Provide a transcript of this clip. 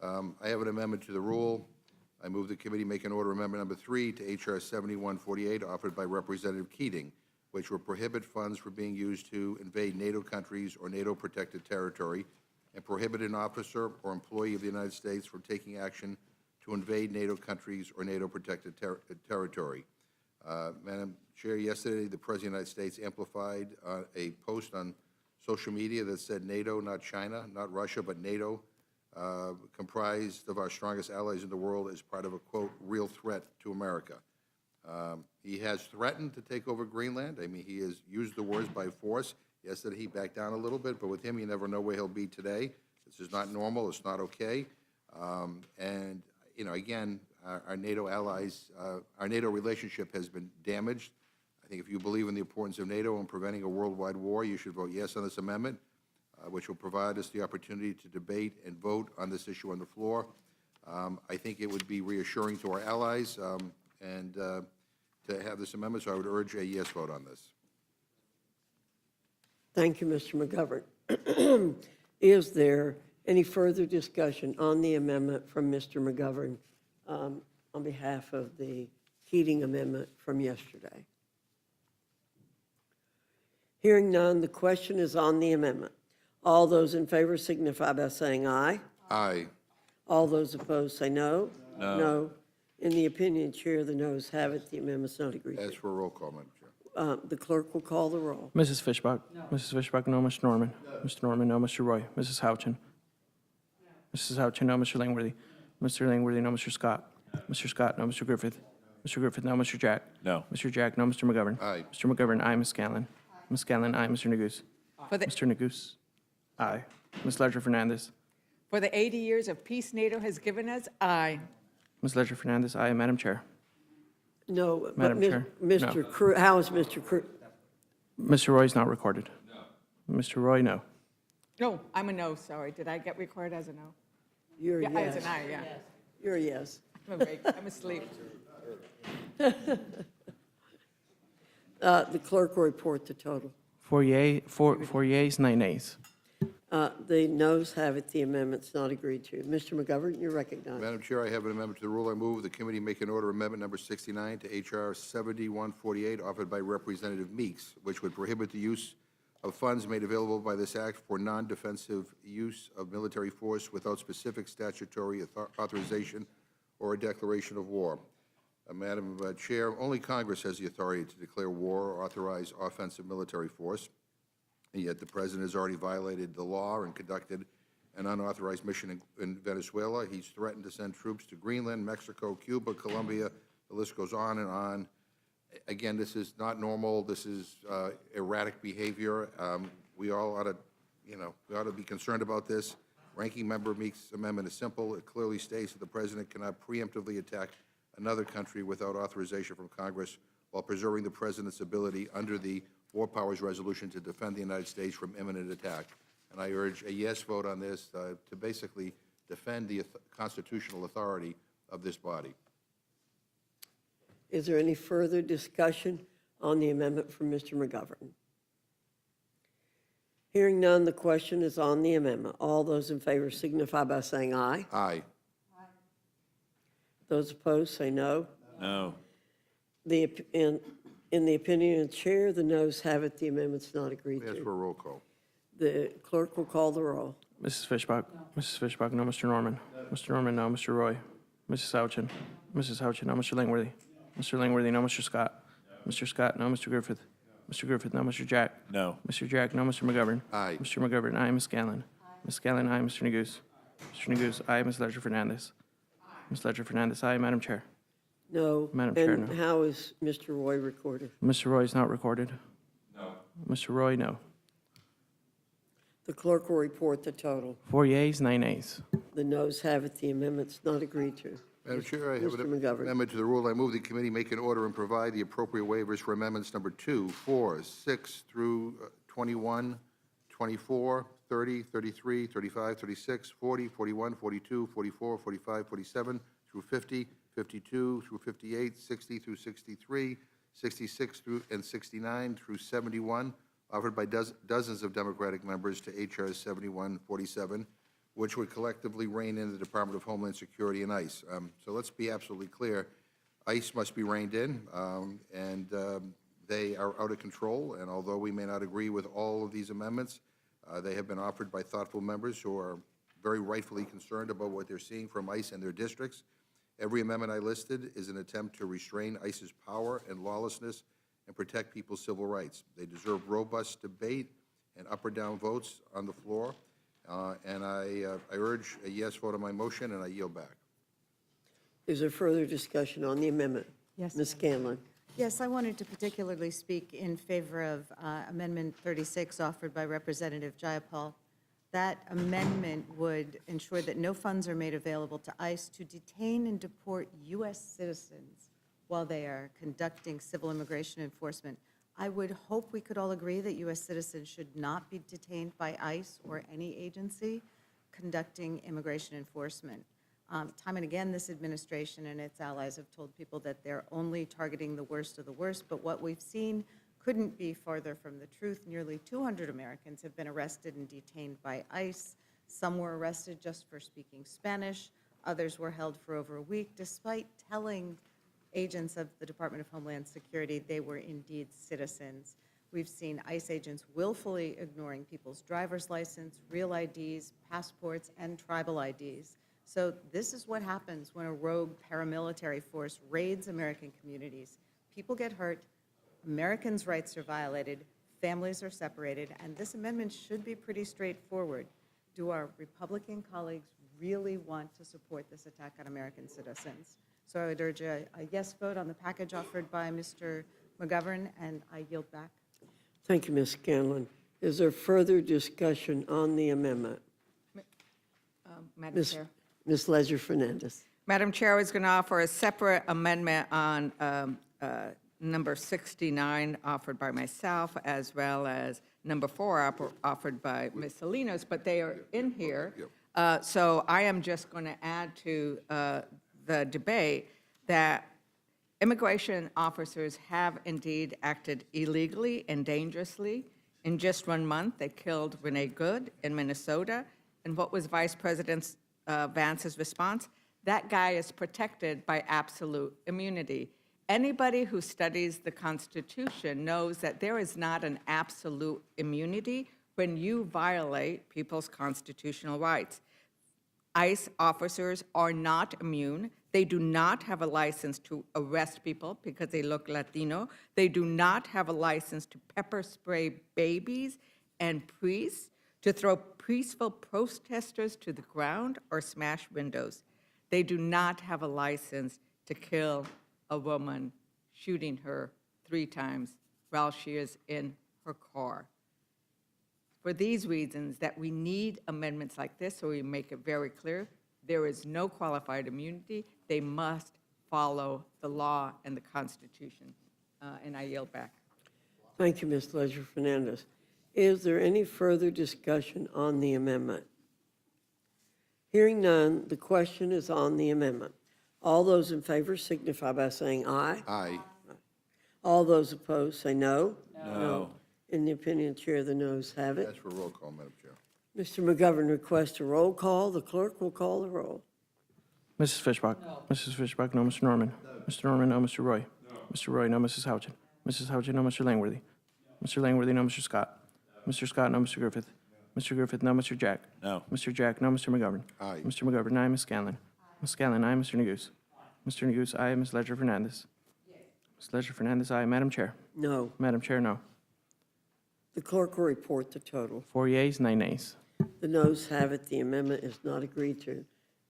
I have an amendment to the rule. I move the committee make an order amendment number 3 to H.R. 7148, offered by Representative Keating, which will prohibit funds from being used to invade NATO countries or NATO-protected territory and prohibit an officer or employee of the United States from taking action to invade NATO countries or NATO-protected territory. Madam Chair, yesterday the President of the United States amplified a post on social media that said NATO, not China, not Russia, but NATO, comprised of our strongest allies in the world, as part of a, quote, real threat to America. He has threatened to take over Greenland. I mean, he has used the words by force. Yesterday he backed down a little bit, but with him, you never know where he'll be today. This is not normal. It's not okay. And, you know, again, our NATO allies, our NATO relationship has been damaged. I think if you believe in the importance of NATO and preventing a worldwide war, you should vote yes on this amendment, which will provide us the opportunity to debate and vote on this issue on the floor. I think it would be reassuring to our allies and to have this amendment, so I would urge a yes vote on this. Thank you, Mr. McGovern. Is there any further discussion on the amendment from Mr. McGovern on behalf of the Keating amendment from yesterday? Hearing none, the question is on the amendment. All those in favor signify by saying aye. Aye. All those opposed say no. No. No. In the opinion of the chair, the noes have it. The amendment's not agreed As to. for a roll call, Madam Chair. The clerk will call the roll. Mrs. Fishbach? No. Mrs. Fishbach, no. Mr. Norman? No. Mr. Norman, no. Mr. Roy? Mrs. Houchin? No. Mrs. Houchin, no. Mr. Langworthy? Mr. Langworthy, no. Mr. Scott? No. Mr. Scott, no. Mr. Griffith? Mr. Griffith, no. Mr. Jack? No. Mr. Jack, no. Mr. McGovern? Aye. Mr. McGovern, aye. Ms. Scanlon? Ms. Scanlon, aye. Mr. Neguse? Mr. Neguse? Aye. Ms. Ledger Fernandez? For the 80 years of peace NATO has given us, aye. Ms. Ledger Fernandez, aye. Madam Chair? No, but Madam Chair, Mr. Cruz, how is Mr. Cruz? Mr. Roy is not recorded. No. Mr. Roy, no. No, I'm a no, sorry. Did I get recorded as a no? You're a Yeah, as yes. an aye, yeah. You're a yes. I'm awake, I'm asleep. The clerk will report the total. 4 yeas, 9 nays. The noes have it. The amendment's not agreed to. Mr. McGovern, you're recognized. Madam Chair, I have an amendment to the rule. I move the committee make an order amendment number 69 to H.R. 7148, offered by Representative Meeks, which would prohibit the use of funds made available by this act for non-defensive use of military force without specific statutory authorization or a declaration of war. Madam Chair, only Congress has the authority to declare war or authorize offensive military force, and yet the President has already violated the law and conducted an unauthorized mission in Venezuela. He's threatened to send troops to Greenland, Mexico, Cuba, Colombia. The list goes on and on. Again, this is not normal. This is erratic behavior. We all ought to, we ought to be concerned about this. Ranking Member Meeks' amendment is simple. It clearly states that the President cannot preemptively attack another country without authorization from Congress while preserving the President's ability under the War Powers Resolution to defend the United States from imminent attack. And I urge a yes vote on this to basically defend the constitutional authority of this body. Is there any further discussion on the amendment from Mr. McGovern? Hearing none, the question is on the amendment. All those in favor signify by saying aye. Aye. Those opposed say no. No. In the opinion of the chair, the noes have it. The amendment's not agreed Ask for to. a roll call. The clerk will call the roll. Mrs. Fishbach? No. Mrs. Fishbach, no. Mr. Norman? No. Mr. Norman, no. Mr. Roy? Mrs. Houchin? Mrs. Houchin, no. Mr. Langworthy? Mr. Langworthy, no. Mr. Scott? Mr. Scott, no. Mr. Griffith? Mr. Griffith, no. Mr. Jack? No. Mr. Jack, no. Mr. McGovern? Aye. Mr. McGovern, aye. Ms. Scanlon? Ms. Scanlon, aye. Mr. Neguse? Mr. Neguse, aye. Ms. Ledger Fernandez? Ms. Ledger Fernandez, aye. Madam Chair? No. Madam Chair, And no. how is Mr. Roy recorded? Mr. Roy is not recorded. No. Mr. Roy, no. The clerk will report the total. 4 yeas, 9 nays. The noes have it. The amendment's not agreed to. Madam Chair, I have Mr. an McGovern. amendment to the rule. I move the committee make an order and provide the appropriate waivers for amendments number 2, 4, 6 through 21, 24, 30, 33, 35, 36, 40, 41, 42, 44, 45, 47 through 50, 52 through 58, 60 through 63, 66 through and 69 through 71, offered by dozens of Democratic members to H.R. 7147, which would collectively rein in the Department of Homeland Security and ICE. So let's be absolutely clear. ICE must be reined in, and they are out of control. And although we may not agree with all of these amendments, they have been offered by thoughtful members who are very rightfully concerned about what they're seeing from ICE and their districts. Every amendment I listed is an attempt to restrain ICE's power and lawlessness and protect people's civil rights. They deserve robust debate and up or down votes on the floor. And I urge a yes vote on my motion, and I yield back. Is there further discussion on the amendment? Yes. Ms. Scanlon. Yes, I wanted to particularly speak in favor of Amendment 36 offered by Representative Jayapal. That amendment would ensure that no funds are made available to ICE to detain and deport U.S. citizens while they are conducting civil immigration enforcement. I would hope we could all agree that U.S. citizens should not be detained by ICE or any agency conducting immigration enforcement. Time and again, this administration and its allies have told people that they're only targeting the worst of the worst, but what we've seen couldn't be farther from the truth. Nearly 200 Americans have been arrested and detained by ICE. Some were arrested just for speaking Spanish. Others were held for over a week, despite telling agents of the Department of Homeland Security they were indeed citizens. We've seen ICE agents willfully ignoring people's driver's license, real IDs, passports, and tribal IDs. So this is what happens when a rogue paramilitary force raids American communities. People get hurt, Americans' rights are violated, families are separated, and this amendment should be pretty straightforward. Do our Republican colleagues really want to support this attack on American citizens? So I would urge a yes vote on the package offered by Mr. McGovern, and I yield back. Thank you, Ms. Scanlon. Is there further discussion on the amendment? Madam Chair. Ms. Ledger-Fernandez. Madam Chair, I was going to offer a separate amendment on number 69 offered by myself, as well as number 4 offered by Ms. Salinas, but they are in here. So I am just going to add to the debate that immigration officers have indeed acted illegally and dangerously. In just 1 month, they killed Renee Good in Minnesota. And what was Vice President Vance's response? That guy is protected by absolute immunity. Anybody who studies the Constitution knows that there is not an absolute immunity when you violate people's constitutional rights. ICE officers are not immune. They do not have a license to arrest people because they look Latino. They do not have a license to pepper spray babies and priests, to throw peaceful protesters to the ground or smash windows. They do not have a license to kill a woman, shooting her 3 times while she is in her car. For these reasons, that we need amendments like this, so we make it very clear, there is no qualified immunity. They must follow the law and the Constitution. And I yield back. Thank you, Ms. Ledger-Fernandez. Is there any further discussion on the amendment? Hearing none, the question is on the amendment. All those in favor signify by saying aye. Aye. All those opposed say no. No. In the opinion of the chair, the noes have it. Ask for a roll call, Madam Chair. Mr. McGovern requests a roll call. The clerk will call the roll. Mrs. Fishbach? No. Mrs. Fishbach, no. Mr. Norman? No. Mr. Norman, no. Mr. Roy? No. Mr. Roy, no. Mrs. Houchin? Mrs. Houchin, no. Mr. Langworthy? No. Mr. Langworthy, no. Mr. Scott? No. Mr. Scott, no. Mr. Griffith? No. Mr. Griffith, no. Mr. Jack? No. Mr. Jack, no. Mr. McGovern? Aye. Mr. McGovern, aye. Ms. Scanlon? Ms. Scanlon, aye. Mr. Neguse? Mr. Neguse, aye. Ms. Ledger-Fernandez? Ms. Ledger-Fernandez, aye. Madam Chair? No. Madam Chair, no. The clerk will report the total. 4 yeas, 9 nays. The noes have it. The amendment is not agreed to.